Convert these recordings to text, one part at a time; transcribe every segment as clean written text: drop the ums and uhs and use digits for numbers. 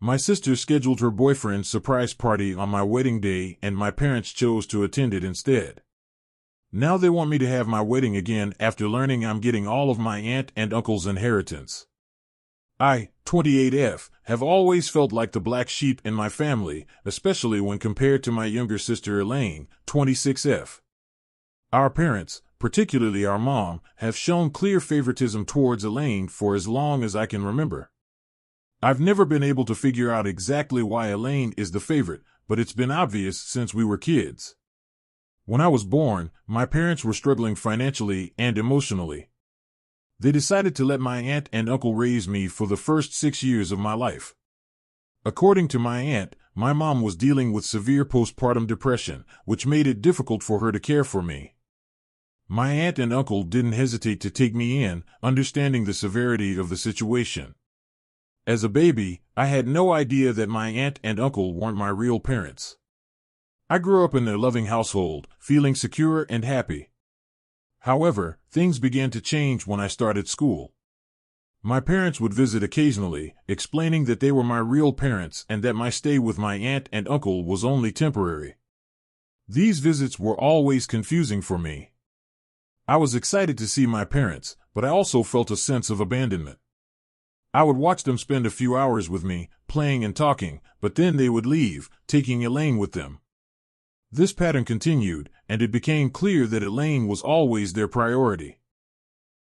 My sister scheduled her boyfriend's surprise party on my wedding day, and my parents chose to attend it instead. Now they want me to have my wedding again after learning I'm getting all of my aunt and uncle's inheritance. I, 28F, have always felt like the black sheep in my family, especially when compared to my younger sister Elaine, 26F. Our parents, particularly our mom, have shown clear favoritism towards Elaine for as long as I can remember. I've never been able to figure out exactly why Elaine is the favorite, but it's been obvious since we were kids. When I was born, my parents were struggling financially and emotionally. They decided to let my aunt and uncle raise me for the first 6 years of my life. According to my aunt, my mom was dealing with severe postpartum depression, which made it difficult for her to care for me. My aunt and uncle didn't hesitate to take me in, understanding the severity of the situation. As a baby, I had no idea that my aunt and uncle weren't my real parents. I grew up in a loving household, feeling secure and happy. However, things began to change when I started school. My parents would visit occasionally, explaining that they were my real parents and that my stay with my aunt and uncle was only temporary. These visits were always confusing for me. I was excited to see my parents, but I also felt a sense of abandonment. I would watch them spend a few hours with me, playing and talking, but then they would leave, taking Elaine with them. This pattern continued, and it became clear that Elaine was always their priority.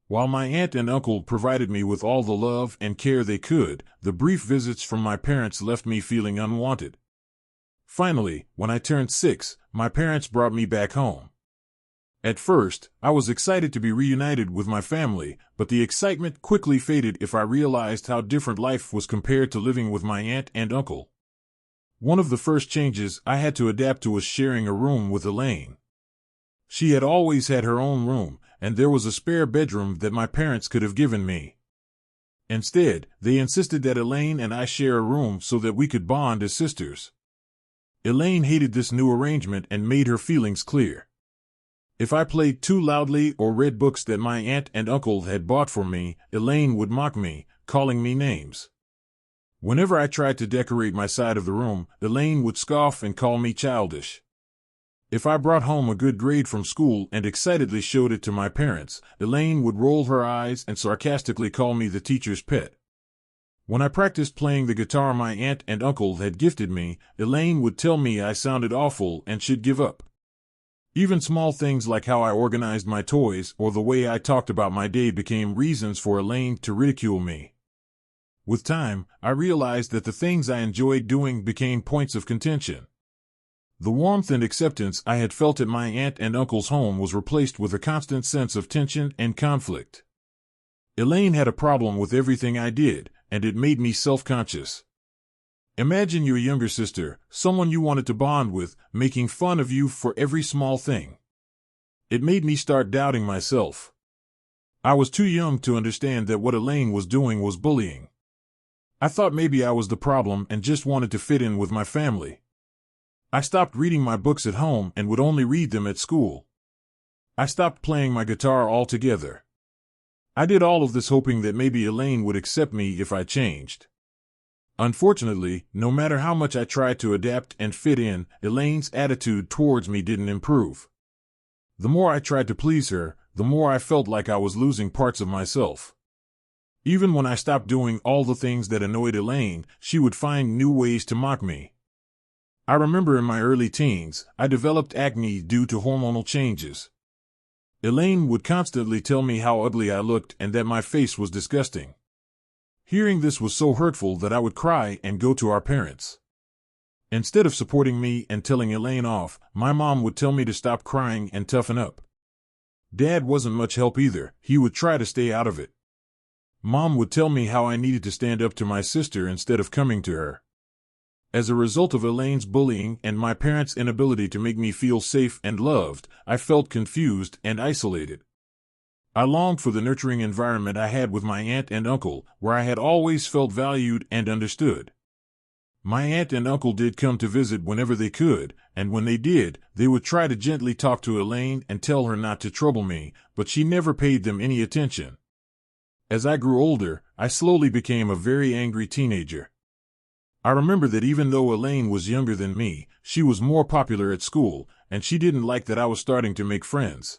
While my aunt and uncle provided me with all the love and care they could, the brief visits from my parents left me feeling unwanted. Finally, when I turned 6, my parents brought me back home. At first, I was excited to be reunited with my family, but the excitement quickly faded if I realized how different life was compared to living with my aunt and uncle. One of the first changes I had to adapt to was sharing a room with Elaine. She had always had her own room, and there was a spare bedroom that my parents could have given me. Instead, they insisted that Elaine and I share a room so that we could bond as sisters. Elaine hated this new arrangement and made her feelings clear. If I played too loudly or read books that my aunt and uncle had bought for me, Elaine would mock me, calling me names. Whenever I tried to decorate my side of the room, Elaine would scoff and call me childish. If I brought home a good grade from school and excitedly showed it to my parents, Elaine would roll her eyes and sarcastically call me the teacher's pet. When I practiced playing the guitar my aunt and uncle had gifted me, Elaine would tell me I sounded awful and should give up. Even small things like how I organized my toys or the way I talked about my day became reasons for Elaine to ridicule me. With time, I realized that the things I enjoyed doing became points of contention. The warmth and acceptance I had felt at my aunt and uncle's home was replaced with a constant sense of tension and conflict. Elaine had a problem with everything I did, and it made me self-conscious. Imagine your younger sister, someone you wanted to bond with, making fun of you for every small thing. It made me start doubting myself. I was too young to understand that what Elaine was doing was bullying. I thought maybe I was the problem and just wanted to fit in with my family. I stopped reading my books at home and would only read them at school. I stopped playing my guitar altogether. I did all of this hoping that maybe Elaine would accept me if I changed. Unfortunately, no matter how much I tried to adapt and fit in, Elaine's attitude towards me didn't improve. The more I tried to please her, the more I felt like I was losing parts of myself. Even when I stopped doing all the things that annoyed Elaine, she would find new ways to mock me. I remember in my early teens, I developed acne due to hormonal changes. Elaine would constantly tell me how ugly I looked and that my face was disgusting. Hearing this was so hurtful that I would cry and go to our parents. Instead of supporting me and telling Elaine off, my mom would tell me to stop crying and toughen up. Dad wasn't much help either, he would try to stay out of it. Mom would tell me how I needed to stand up to my sister instead of coming to her. As a result of Elaine's bullying and my parents' inability to make me feel safe and loved, I felt confused and isolated. I longed for the nurturing environment I had with my aunt and uncle, where I had always felt valued and understood. My aunt and uncle did come to visit whenever they could, and when they did, they would try to gently talk to Elaine and tell her not to trouble me, but she never paid them any attention. As I grew older, I slowly became a very angry teenager. I remember that even though Elaine was younger than me, she was more popular at school, and she didn't like that I was starting to make friends.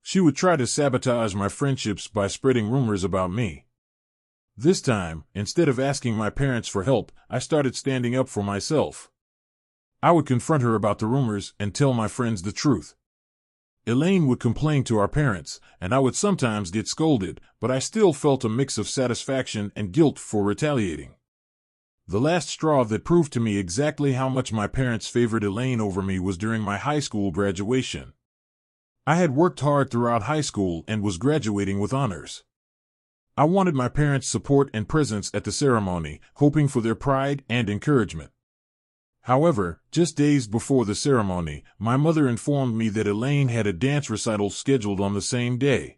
She would try to sabotage my friendships by spreading rumors about me. This time, instead of asking my parents for help, I started standing up for myself. I would confront her about the rumors and tell my friends the truth. Elaine would complain to our parents, and I would sometimes get scolded, but I still felt a mix of satisfaction and guilt for retaliating. The last straw that proved to me exactly how much my parents favored Elaine over me was during my high school graduation. I had worked hard throughout high school and was graduating with honors. I wanted my parents' support and presence at the ceremony, hoping for their pride and encouragement. However, just days before the ceremony, my mother informed me that Elaine had a dance recital scheduled on the same day.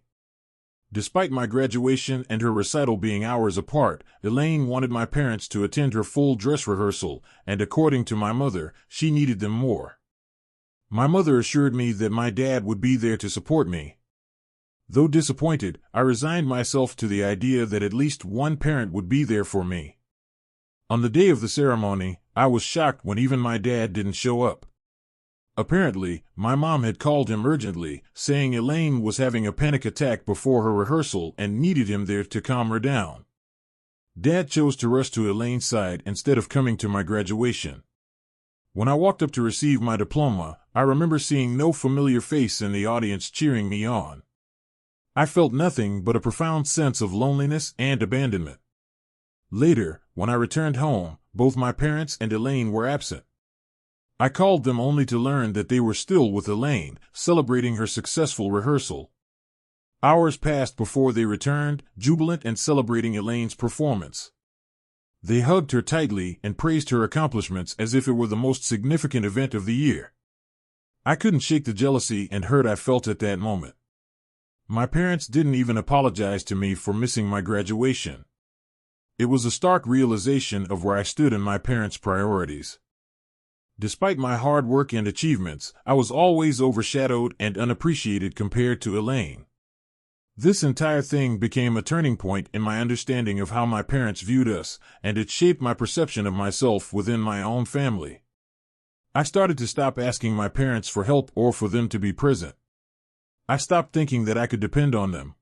Despite my graduation and her recital being hours apart, Elaine wanted my parents to attend her full dress rehearsal, and according to my mother, she needed them more. My mother assured me that my dad would be there to support me. Though disappointed, I resigned myself to the idea that at least one parent would be there for me. On the day of the ceremony, I was shocked when even my dad didn't show up. Apparently, my mom had called him urgently, saying Elaine was having a panic attack before her rehearsal and needed him there to calm her down. Dad chose to rush to Elaine's side instead of coming to my graduation. When I walked up to receive my diploma, I remember seeing no familiar face in the audience cheering me on. I felt nothing but a profound sense of loneliness and abandonment. Later, when I returned home, both my parents and Elaine were absent. I called them only to learn that they were still with Elaine, celebrating her successful rehearsal. Hours passed before they returned, jubilant and celebrating Elaine's performance. They hugged her tightly and praised her accomplishments as if it were the most significant event of the year. I couldn't shake the jealousy and hurt I felt at that moment. My parents didn't even apologize to me for missing my graduation. It was a stark realization of where I stood in my parents' priorities. Despite my hard work and achievements, I was always overshadowed and unappreciated compared to Elaine. This entire thing became a turning point in my understanding of how my parents viewed us, and it shaped my perception of myself within my own family. I started to stop asking my parents for help or for them to be present. I stopped thinking that I could depend on them.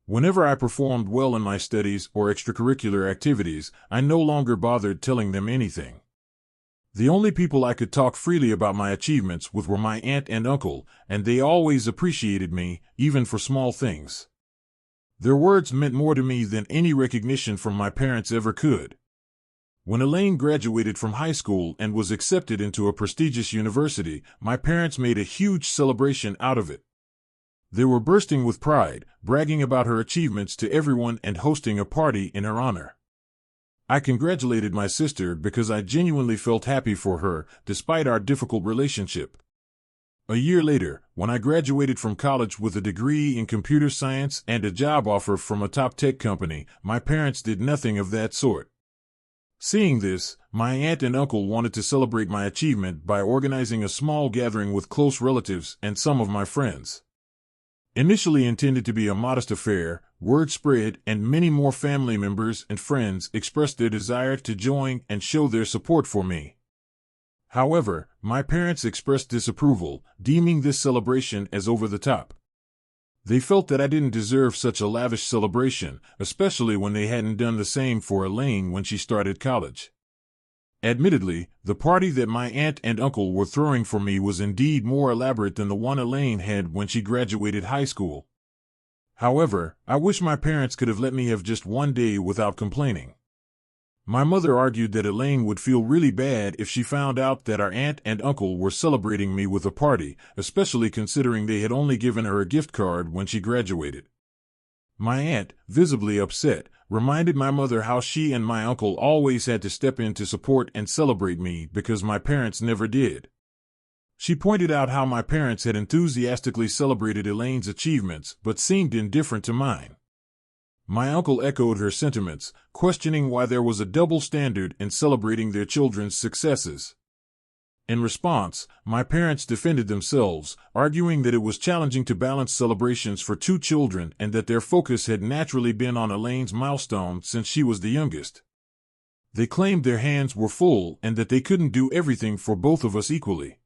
Whenever I performed well in my studies or extracurricular activities, I no longer bothered telling them anything. The only people I could talk freely about my achievements with were my aunt and uncle, and they always appreciated me, even for small things. Their words meant more to me than any recognition from my parents ever could. When Elaine graduated from high school and was accepted into a prestigious university, my parents made a huge celebration out of it. They were bursting with pride, bragging about her achievements to everyone and hosting a party in her honor. I congratulated my sister because I genuinely felt happy for her, despite our difficult relationship. A year later, when I graduated from college with a degree in computer science and a job offer from a top tech company, my parents did nothing of that sort. Seeing this, my aunt and uncle wanted to celebrate my achievement by organizing a small gathering with close relatives and some of my friends. Initially intended to be a modest affair, word spread and many more family members and friends expressed their desire to join and show their support for me. However, my parents expressed disapproval, deeming this celebration as over the top. They felt that I didn't deserve such a lavish celebration, especially when they hadn't done the same for Elaine when she started college. Admittedly, the party that my aunt and uncle were throwing for me was indeed more elaborate than the one Elaine had when she graduated high school. However, I wish my parents could have let me have just one day without complaining. My mother argued that Elaine would feel really bad if she found out that our aunt and uncle were celebrating me with a party, especially considering they had only given her a gift card when she graduated. My aunt, visibly upset, reminded my mother how she and my uncle always had to step in to support and celebrate me because my parents never did. She pointed out how my parents had enthusiastically celebrated Elaine's achievements but seemed indifferent to mine. My uncle echoed her sentiments, questioning why there was a double standard in celebrating their children's successes. In response, my parents defended themselves, arguing that it was challenging to balance celebrations for two children and that their focus had naturally been on Elaine's milestone since she was the youngest. They claimed their hands were full and that they couldn't do everything for both of us equally.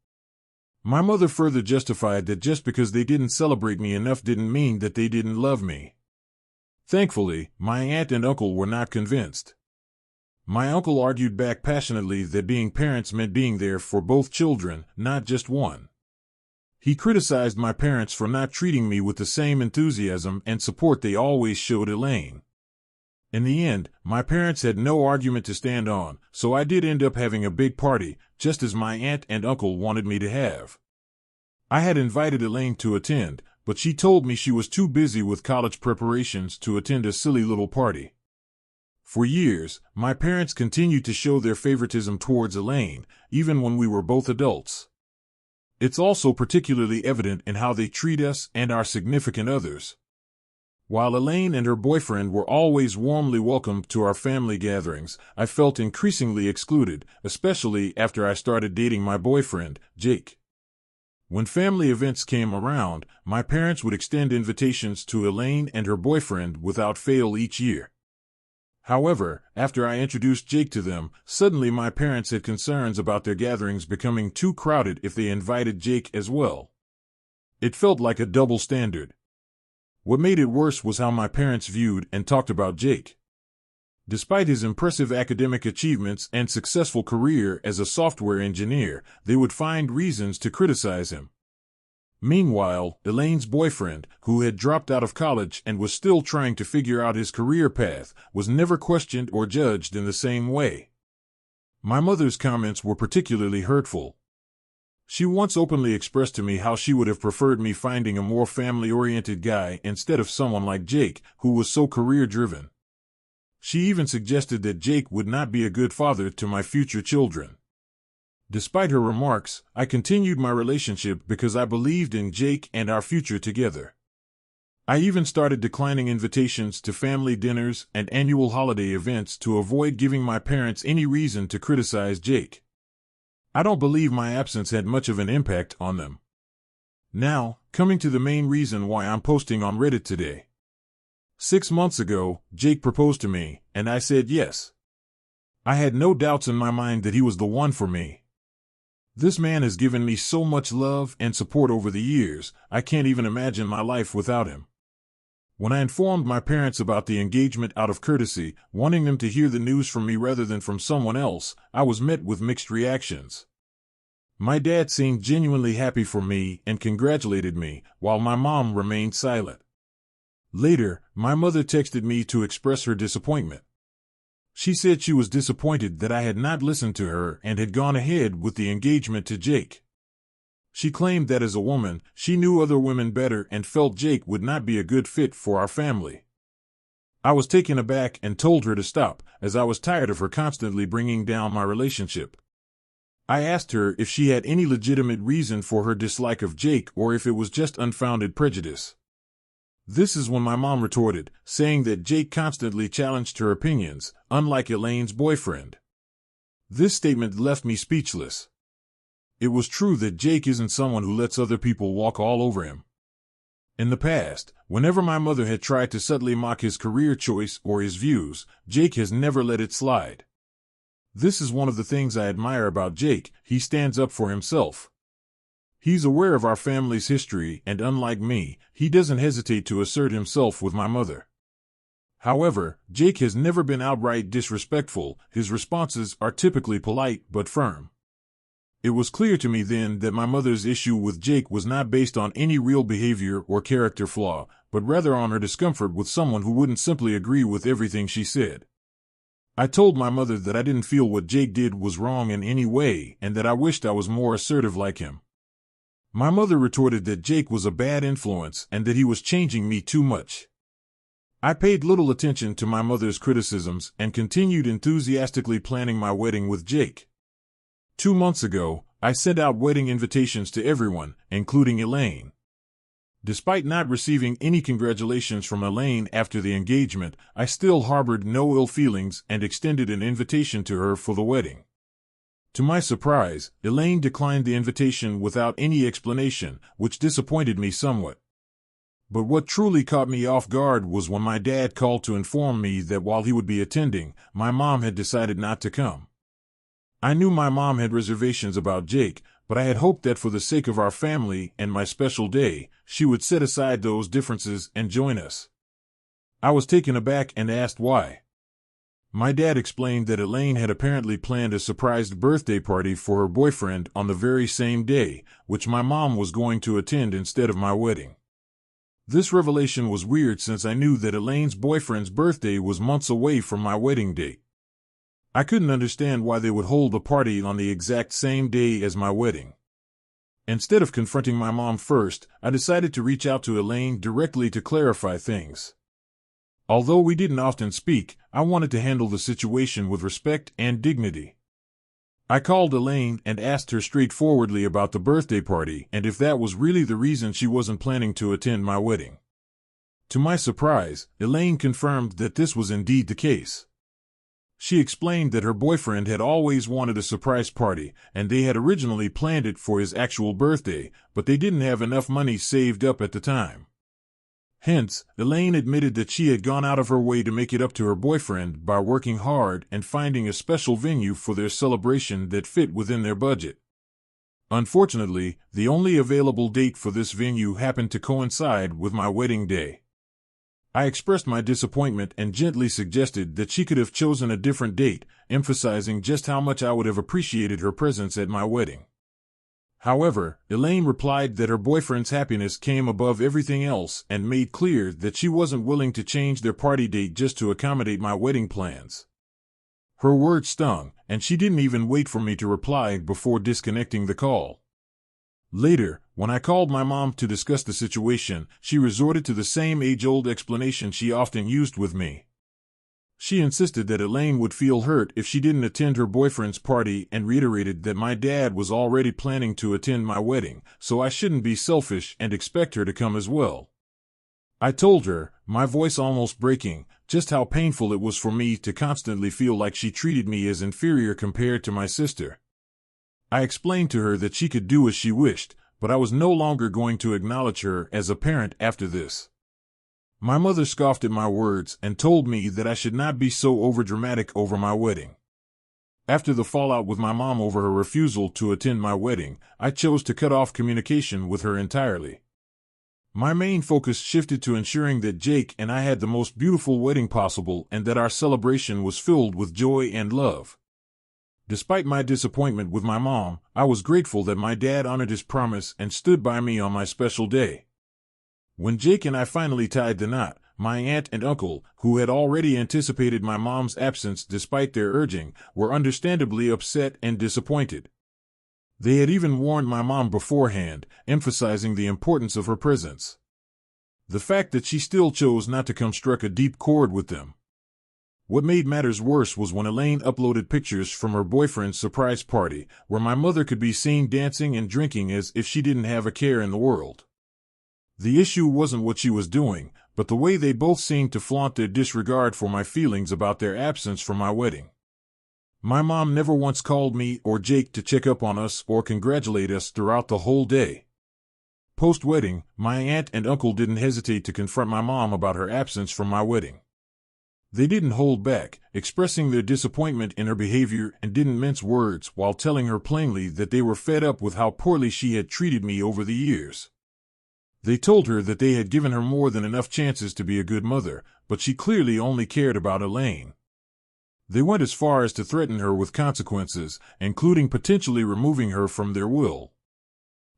My mother further justified that just because they didn't celebrate me enough didn't mean that they didn't love me. Thankfully, my aunt and uncle were not convinced. My uncle argued back passionately that being parents meant being there for both children, not just one. He criticized my parents for not treating me with the same enthusiasm and support they always showed Elaine. In the end, my parents had no argument to stand on, so I did end up having a big party, just as my aunt and uncle wanted me to have. I had invited Elaine to attend, but she told me she was too busy with college preparations to attend a silly little party. For years, my parents continued to show their favoritism towards Elaine, even when we were both adults. It's also particularly evident in how they treat us and our significant others. While Elaine and her boyfriend were always warmly welcomed to our family gatherings, I felt increasingly excluded, especially after I started dating my boyfriend, Jake. When family events came around, my parents would extend invitations to Elaine and her boyfriend without fail each year. However, after I introduced Jake to them, suddenly my parents had concerns about their gatherings becoming too crowded if they invited Jake as well. It felt like a double standard. What made it worse was how my parents viewed and talked about Jake. Despite his impressive academic achievements and successful career as a software engineer, they would find reasons to criticize him. Meanwhile, Elaine's boyfriend, who had dropped out of college and was still trying to figure out his career path, was never questioned or judged in the same way. My mother's comments were particularly hurtful. She once openly expressed to me how she would have preferred me finding a more family-oriented guy instead of someone like Jake, who was so career-driven. She even suggested that Jake would not be a good father to my future children. Despite her remarks, I continued my relationship because I believed in Jake and our future together. I even started declining invitations to family dinners and annual holiday events to avoid giving my parents any reason to criticize Jake. I don't believe my absence had much of an impact on them. Now, coming to the main reason why I'm posting on Reddit today. 6 months ago, Jake proposed to me, and I said yes. I had no doubts in my mind that he was the one for me. This man has given me so much love and support over the years, I can't even imagine my life without him. When I informed my parents about the engagement out of courtesy, wanting them to hear the news from me rather than from someone else, I was met with mixed reactions. My dad seemed genuinely happy for me and congratulated me, while my mom remained silent. Later, my mother texted me to express her disappointment. She said she was disappointed that I had not listened to her and had gone ahead with the engagement to Jake. She claimed that as a woman, she knew other women better and felt Jake would not be a good fit for our family. I was taken aback and told her to stop, as I was tired of her constantly bringing down my relationship. I asked her if she had any legitimate reason for her dislike of Jake or if it was just unfounded prejudice. This is when my mom retorted, saying that Jake constantly challenged her opinions, unlike Elaine's boyfriend. This statement left me speechless. It was true that Jake isn't someone who lets other people walk all over him. In the past, whenever my mother had tried to subtly mock his career choice or his views, Jake has never let it slide. This is one of the things I admire about Jake, he stands up for himself. He's aware of our family's history and unlike me, he doesn't hesitate to assert himself with my mother. However, Jake has never been outright disrespectful, his responses are typically polite but firm. It was clear to me then that my mother's issue with Jake was not based on any real behavior or character flaw, but rather on her discomfort with someone who wouldn't simply agree with everything she said. I told my mother that I didn't feel what Jake did was wrong in any way and that I wished I was more assertive like him. My mother retorted that Jake was a bad influence and that he was changing me too much. I paid little attention to my mother's criticisms and continued enthusiastically planning my wedding with Jake. 2 months ago, I sent out wedding invitations to everyone, including Elaine. Despite not receiving any congratulations from Elaine after the engagement, I still harbored no ill feelings and extended an invitation to her for the wedding. To my surprise, Elaine declined the invitation without any explanation, which disappointed me somewhat. But what truly caught me off guard was when my dad called to inform me that while he would be attending, my mom had decided not to come. I knew my mom had reservations about Jake, but I had hoped that for the sake of our family and my special day, she would set aside those differences and join us. I was taken aback and asked why. My dad explained that Elaine had apparently planned a surprise birthday party for her boyfriend on the very same day, which my mom was going to attend instead of my wedding. This revelation was weird since I knew that Elaine's boyfriend's birthday was months away from my wedding date. I couldn't understand why they would hold a party on the exact same day as my wedding. Instead of confronting my mom first, I decided to reach out to Elaine directly to clarify things. Although we didn't often speak, I wanted to handle the situation with respect and dignity. I called Elaine and asked her straightforwardly about the birthday party and if that was really the reason she wasn't planning to attend my wedding. To my surprise, Elaine confirmed that this was indeed the case. She explained that her boyfriend had always wanted a surprise party, and they had originally planned it for his actual birthday, but they didn't have enough money saved up at the time. Hence, Elaine admitted that she had gone out of her way to make it up to her boyfriend by working hard and finding a special venue for their celebration that fit within their budget. Unfortunately, the only available date for this venue happened to coincide with my wedding day. I expressed my disappointment and gently suggested that she could have chosen a different date, emphasizing just how much I would have appreciated her presence at my wedding. However, Elaine replied that her boyfriend's happiness came above everything else and made clear that she wasn't willing to change their party date just to accommodate my wedding plans. Her words stung, and she didn't even wait for me to reply before disconnecting the call. Later, when I called my mom to discuss the situation, she resorted to the same age-old explanation she often used with me. She insisted that Elaine would feel hurt if she didn't attend her boyfriend's party and reiterated that my dad was already planning to attend my wedding, so I shouldn't be selfish and expect her to come as well. I told her, my voice almost breaking, just how painful it was for me to constantly feel like she treated me as inferior compared to my sister. I explained to her that she could do as she wished, but I was no longer going to acknowledge her as a parent after this. My mother scoffed at my words and told me that I should not be so overdramatic over my wedding. After the fallout with my mom over her refusal to attend my wedding, I chose to cut off communication with her entirely. My main focus shifted to ensuring that Jake and I had the most beautiful wedding possible and that our celebration was filled with joy and love. Despite my disappointment with my mom, I was grateful that my dad honored his promise and stood by me on my special day. When Jake and I finally tied the knot, my aunt and uncle, who had already anticipated my mom's absence despite their urging, were understandably upset and disappointed. They had even warned my mom beforehand, emphasizing the importance of her presence. The fact that she still chose not to come struck a deep chord with them. What made matters worse was when Elaine uploaded pictures from her boyfriend's surprise party, where my mother could be seen dancing and drinking as if she didn't have a care in the world. The issue wasn't what she was doing, but the way they both seemed to flaunt their disregard for my feelings about their absence from my wedding. My mom never once called me or Jake to check up on us or congratulate us throughout the whole day. Post-wedding, my aunt and uncle didn't hesitate to confront my mom about her absence from my wedding. They didn't hold back, expressing their disappointment in her behavior and didn't mince words while telling her plainly that they were fed up with how poorly she had treated me over the years. They told her that they had given her more than enough chances to be a good mother, but she clearly only cared about Elaine. They went as far as to threaten her with consequences, including potentially removing her from their will.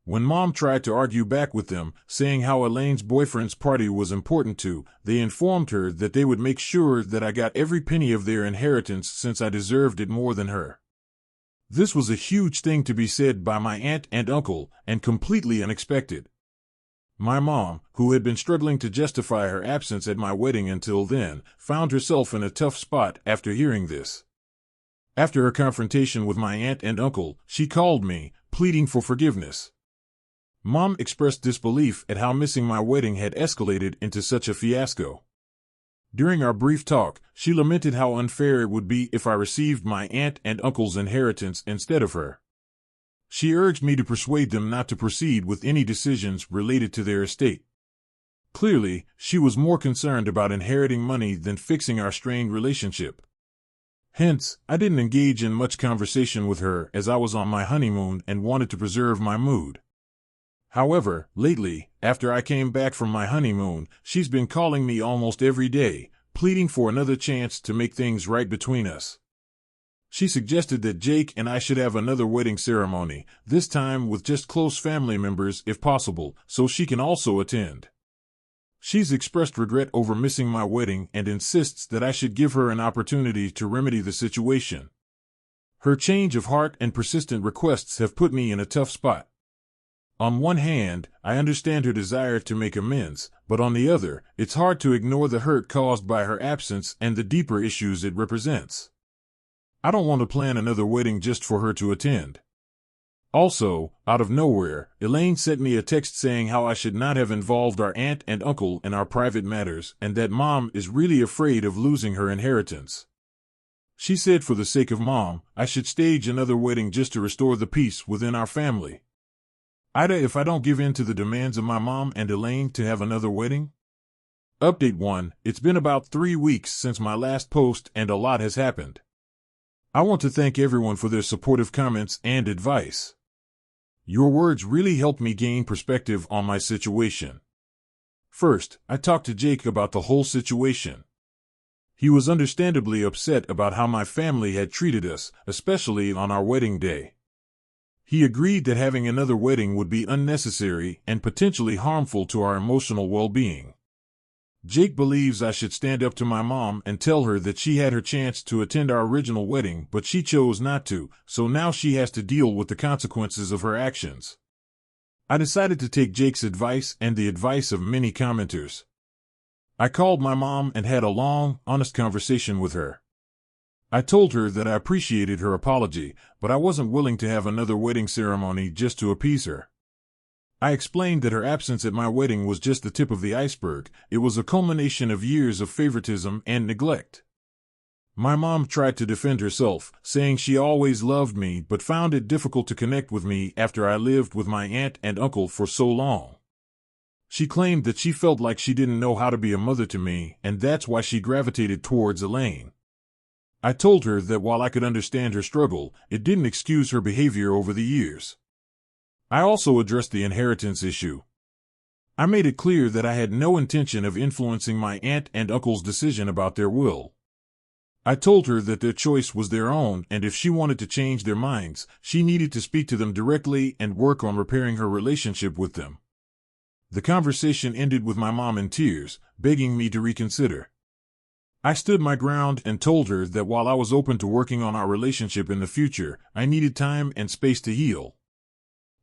When Mom tried to argue back with them, saying how Elaine's boyfriend's party was important to, they informed her that they would make sure that I got every penny of their inheritance since I deserved it more than her. This was a huge thing to be said by my aunt and uncle, and completely unexpected. My mom, who had been struggling to justify her absence at my wedding until then, found herself in a tough spot after hearing this. After her confrontation with my aunt and uncle, she called me, pleading for forgiveness. Mom expressed disbelief at how missing my wedding had escalated into such a fiasco. During our brief talk, she lamented how unfair it would be if I received my aunt and uncle's inheritance instead of her. She urged me to persuade them not to proceed with any decisions related to their estate. Clearly, she was more concerned about inheriting money than fixing our strained relationship. Hence, I didn't engage in much conversation with her as I was on my honeymoon and wanted to preserve my mood. However, lately, after I came back from my honeymoon, she's been calling me almost every day, pleading for another chance to make things right between us. She suggested that Jake and I should have another wedding ceremony, this time with just close family members if possible, so she can also attend. She's expressed regret over missing my wedding and insists that I should give her an opportunity to remedy the situation. Her change of heart and persistent requests have put me in a tough spot. On one hand, I understand her desire to make amends, but on the other, it's hard to ignore the hurt caused by her absence and the deeper issues it represents. I don't want to plan another wedding just for her to attend. Also, out of nowhere, Elaine sent me a text saying how I should not have involved our aunt and uncle in our private matters and that Mom is really afraid of losing her inheritance. She said for the sake of Mom, I should stage another wedding just to restore the peace within our family. If I don't give in to the demands of my mom and Elaine to have another wedding? Update 1. It's been about 3 weeks since my last post and a lot has happened. I want to thank everyone for their supportive comments and advice. Your words really helped me gain perspective on my situation. First, I talked to Jake about the whole situation. He was understandably upset about how my family had treated us, especially on our wedding day. He agreed that having another wedding would be unnecessary and potentially harmful to our emotional well-being. Jake believes I should stand up to my mom and tell her that she had her chance to attend our original wedding, but she chose not to, so now she has to deal with the consequences of her actions. I decided to take Jake's advice and the advice of many commenters. I called my mom and had a long, honest conversation with her. I told her that I appreciated her apology, but I wasn't willing to have another wedding ceremony just to appease her. I explained that her absence at my wedding was just the tip of the iceberg. It was a culmination of years of favoritism and neglect. My mom tried to defend herself, saying she always loved me but found it difficult to connect with me after I lived with my aunt and uncle for so long. She claimed that she felt like she didn't know how to be a mother to me, and that's why she gravitated towards Elaine. I told her that while I could understand her struggle, it didn't excuse her behavior over the years. I also addressed the inheritance issue. I made it clear that I had no intention of influencing my aunt and uncle's decision about their will. I told her that their choice was their own, and if she wanted to change their minds, she needed to speak to them directly and work on repairing her relationship with them. The conversation ended with my mom in tears, begging me to reconsider. I stood my ground and told her that while I was open to working on our relationship in the future, I needed time and space to heal.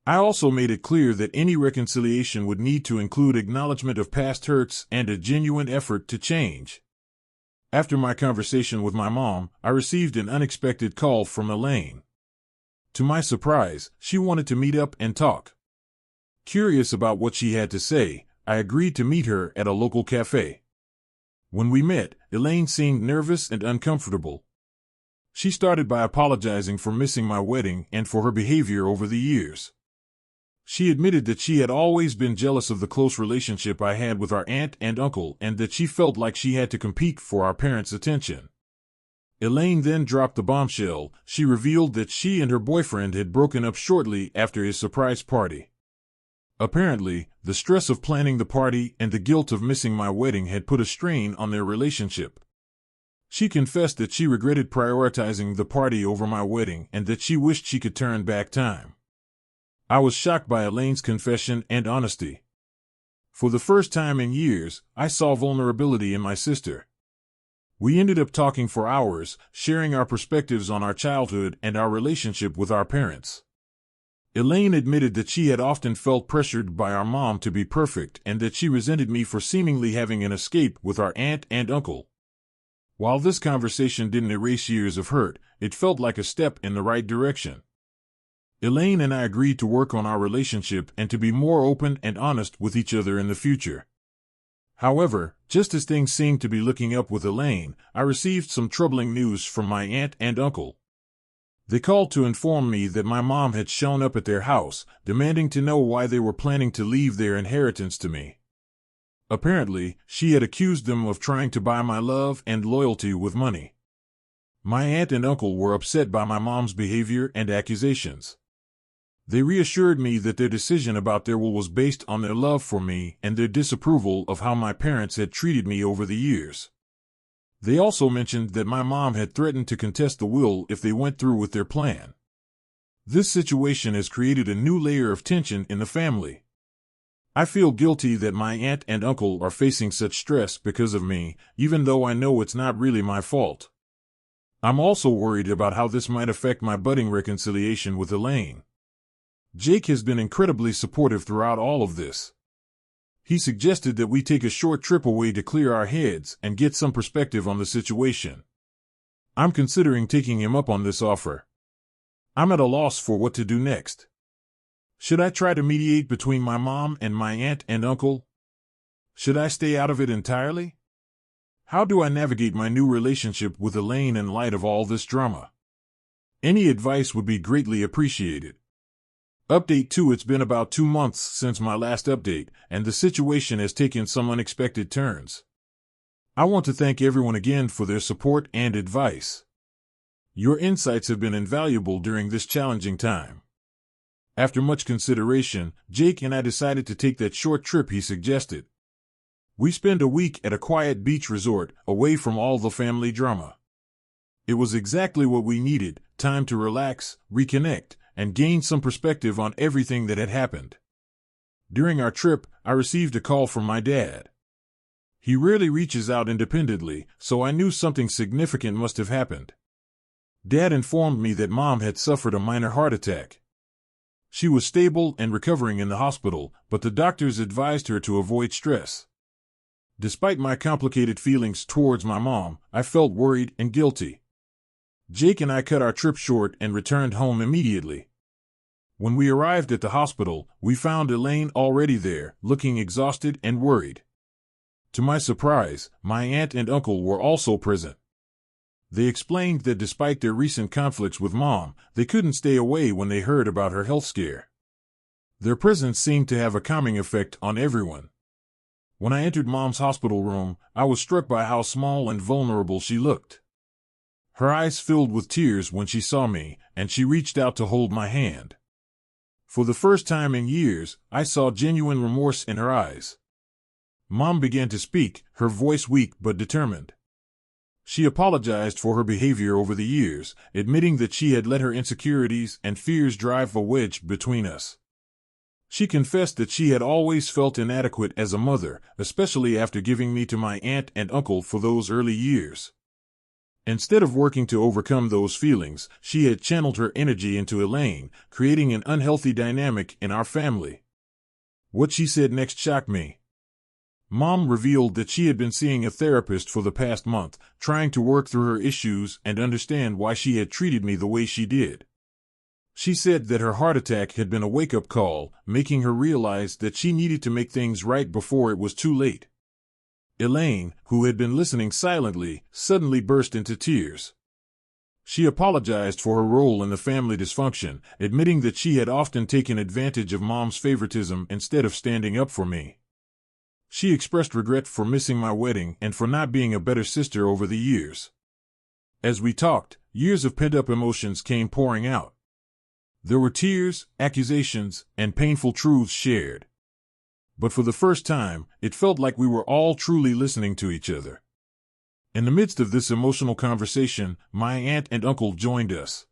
I also made it clear that any reconciliation would need to include acknowledgement of past hurts and a genuine effort to change. After my conversation with my mom, I received an unexpected call from Elaine. To my surprise, she wanted to meet up and talk. Curious about what she had to say, I agreed to meet her at a local cafe. When we met, Elaine seemed nervous and uncomfortable. She started by apologizing for missing my wedding and for her behavior over the years. She admitted that she had always been jealous of the close relationship I had with our aunt and uncle and that she felt like she had to compete for our parents' attention. Elaine then dropped the bombshell. She revealed that she and her boyfriend had broken up shortly after his surprise party. Apparently, the stress of planning the party and the guilt of missing my wedding had put a strain on their relationship. She confessed that she regretted prioritizing the party over my wedding and that she wished she could turn back time. I was shocked by Elaine's confession and honesty. For the first time in years, I saw vulnerability in my sister. We ended up talking for hours, sharing our perspectives on our childhood and our relationship with our parents. Elaine admitted that she had often felt pressured by our mom to be perfect and that she resented me for seemingly having an escape with our aunt and uncle. While this conversation didn't erase years of hurt, it felt like a step in the right direction. Elaine and I agreed to work on our relationship and to be more open and honest with each other in the future. However, just as things seemed to be looking up with Elaine, I received some troubling news from my aunt and uncle. They called to inform me that my mom had shown up at their house, demanding to know why they were planning to leave their inheritance to me. Apparently, she had accused them of trying to buy my love and loyalty with money. My aunt and uncle were upset by my mom's behavior and accusations. They reassured me that their decision about their will was based on their love for me and their disapproval of how my parents had treated me over the years. They also mentioned that my mom had threatened to contest the will if they went through with their plan. This situation has created a new layer of tension in the family. I feel guilty that my aunt and uncle are facing such stress because of me, even though I know it's not really my fault. I'm also worried about how this might affect my budding reconciliation with Elaine. Jake has been incredibly supportive throughout all of this. He suggested that we take a short trip away to clear our heads and get some perspective on the situation. I'm considering taking him up on this offer. I'm at a loss for what to do next. Should I try to mediate between my mom and my aunt and uncle? Should I stay out of it entirely? How do I navigate my new relationship with Elaine in light of all this drama? Any advice would be greatly appreciated. Update 2: It's been about 2 months since my last update, and the situation has taken some unexpected turns. I want to thank everyone again for their support and advice. Your insights have been invaluable during this challenging time. After much consideration, Jake and I decided to take that short trip he suggested. We spent a week at a quiet beach resort, away from all the family drama. It was exactly what we needed: time to relax, reconnect, and gain some perspective on everything that had happened. During our trip, I received a call from my dad. He rarely reaches out independently, so I knew something significant must have happened. Dad informed me that Mom had suffered a minor heart attack. She was stable and recovering in the hospital, but the doctors advised her to avoid stress. Despite my complicated feelings towards my mom, I felt worried and guilty. Jake and I cut our trip short and returned home immediately. When we arrived at the hospital, we found Elaine already there, looking exhausted and worried. To my surprise, my aunt and uncle were also present. They explained that despite their recent conflicts with Mom, they couldn't stay away when they heard about her health scare. Their presence seemed to have a calming effect on everyone. When I entered Mom's hospital room, I was struck by how small and vulnerable she looked. Her eyes filled with tears when she saw me, and she reached out to hold my hand. For the first time in years, I saw genuine remorse in her eyes. Mom began to speak, her voice weak but determined. She apologized for her behavior over the years, admitting that she had let her insecurities and fears drive a wedge between us. She confessed that she had always felt inadequate as a mother, especially after giving me to my aunt and uncle for those early years. Instead of working to overcome those feelings, she had channeled her energy into Elaine, creating an unhealthy dynamic in our family. What she said next shocked me. Mom revealed that she had been seeing a therapist for the past month, trying to work through her issues and understand why she had treated me the way she did. She said that her heart attack had been a wake-up call, making her realize that she needed to make things right before it was too late. Elaine, who had been listening silently, suddenly burst into tears. She apologized for her role in the family dysfunction, admitting that she had often taken advantage of Mom's favoritism instead of standing up for me. She expressed regret for missing my wedding and for not being a better sister over the years. As we talked, years of pent-up emotions came pouring out. There were tears, accusations, and painful truths shared. But for the first time, it felt like we were all truly listening to each other. In the midst of this emotional conversation, my aunt and uncle joined us.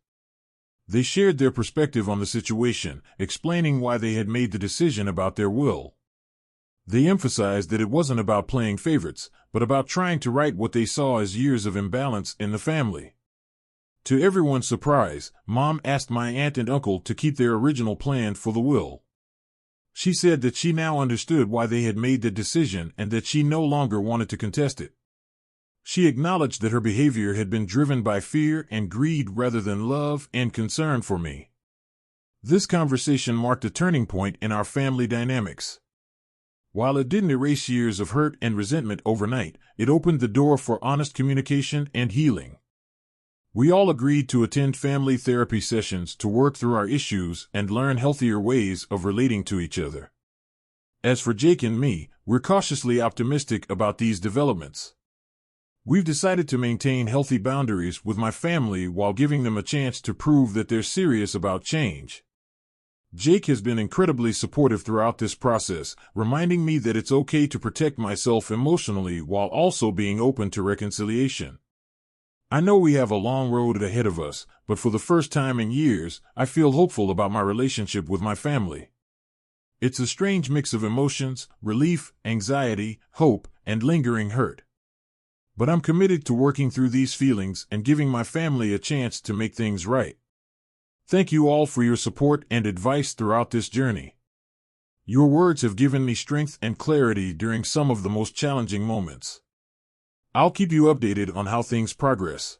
They shared their perspective on the situation, explaining why they had made the decision about their will. They emphasized that it wasn't about playing favorites, but about trying to right what they saw as years of imbalance in the family. To everyone's surprise, Mom asked my aunt and uncle to keep their original plan for the will. She said that she now understood why they had made the decision and that she no longer wanted to contest it. She acknowledged that her behavior had been driven by fear and greed rather than love and concern for me. This conversation marked a turning point in our family dynamics. While it didn't erase years of hurt and resentment overnight, it opened the door for honest communication and healing. We all agreed to attend family therapy sessions to work through our issues and learn healthier ways of relating to each other. As for Jake and me, we're cautiously optimistic about these developments. We've decided to maintain healthy boundaries with my family while giving them a chance to prove that they're serious about change. Jake has been incredibly supportive throughout this process, reminding me that it's okay to protect myself emotionally while also being open to reconciliation. I know we have a long road ahead of us, but for the first time in years, I feel hopeful about my relationship with my family. It's a strange mix of emotions, relief, anxiety, hope, and lingering hurt. But I'm committed to working through these feelings and giving my family a chance to make things right. Thank you all for your support and advice throughout this journey. Your words have given me strength and clarity during some of the most challenging moments. I'll keep you updated on how things progress.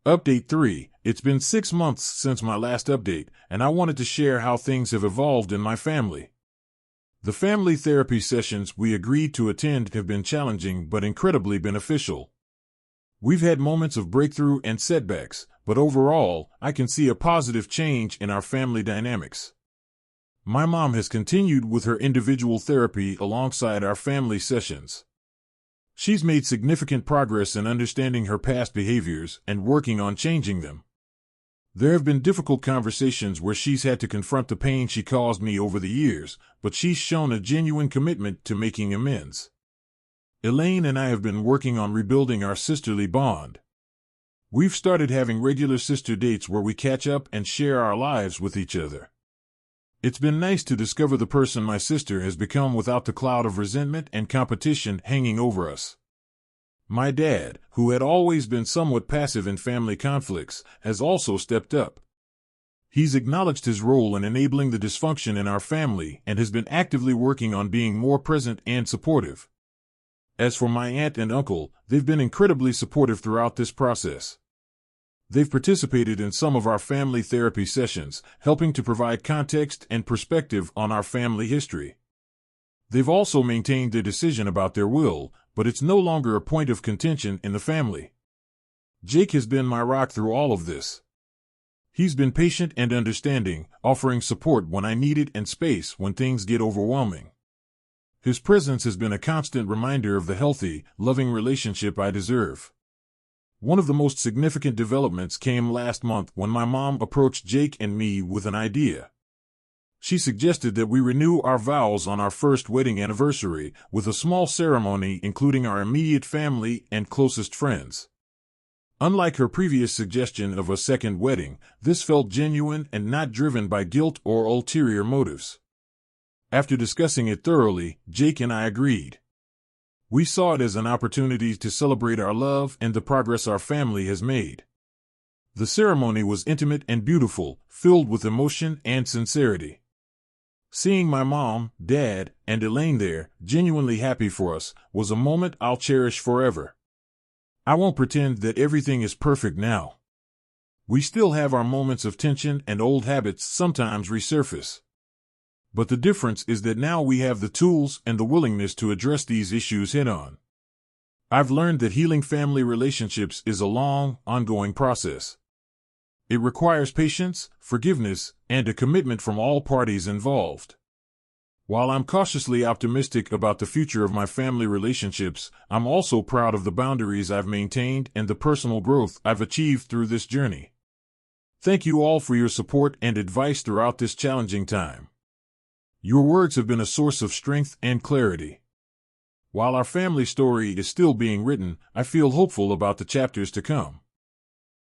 Update 3. It's been 6 months since my last update, and I wanted to share how things have evolved in my family. The family therapy sessions we agreed to attend have been challenging but incredibly beneficial. We've had moments of breakthrough and setbacks, but overall, I can see a positive change in our family dynamics. My mom has continued with her individual therapy alongside our family sessions. She's made significant progress in understanding her past behaviors and working on changing them. There have been difficult conversations where she's had to confront the pain she caused me over the years, but she's shown a genuine commitment to making amends. Elaine and I have been working on rebuilding our sisterly bond. We've started having regular sister dates where we catch up and share our lives with each other. It's been nice to discover the person my sister has become without the cloud of resentment and competition hanging over us. My dad, who had always been somewhat passive in family conflicts, has also stepped up. He's acknowledged his role in enabling the dysfunction in our family and has been actively working on being more present and supportive. As for my aunt and uncle, they've been incredibly supportive throughout this process. They've participated in some of our family therapy sessions, helping to provide context and perspective on our family history. They've also maintained their decision about their will, but it's no longer a point of contention in the family. Jake has been my rock through all of this. He's been patient and understanding, offering support when I need it and space when things get overwhelming. His presence has been a constant reminder of the healthy, loving relationship I deserve. One of the most significant developments came last month when my mom approached Jake and me with an idea. She suggested that we renew our vows on our first wedding anniversary with a small ceremony including our immediate family and closest friends. Unlike her previous suggestion of a second wedding, this felt genuine and not driven by guilt or ulterior motives. After discussing it thoroughly, Jake and I agreed. We saw it as an opportunity to celebrate our love and the progress our family has made. The ceremony was intimate and beautiful, filled with emotion and sincerity. Seeing my mom, dad, and Elaine there, genuinely happy for us, was a moment I'll cherish forever. I won't pretend that everything is perfect now. We still have our moments of tension and old habits sometimes resurface. But the difference is that now we have the tools and the willingness to address these issues head-on. I've learned that healing family relationships is a long, ongoing process. It requires patience, forgiveness, and a commitment from all parties involved. While I'm cautiously optimistic about the future of my family relationships, I'm also proud of the boundaries I've maintained and the personal growth I've achieved through this journey. Thank you all for your support and advice throughout this challenging time. Your words have been a source of strength and clarity. While our family story is still being written, I feel hopeful about the chapters to come.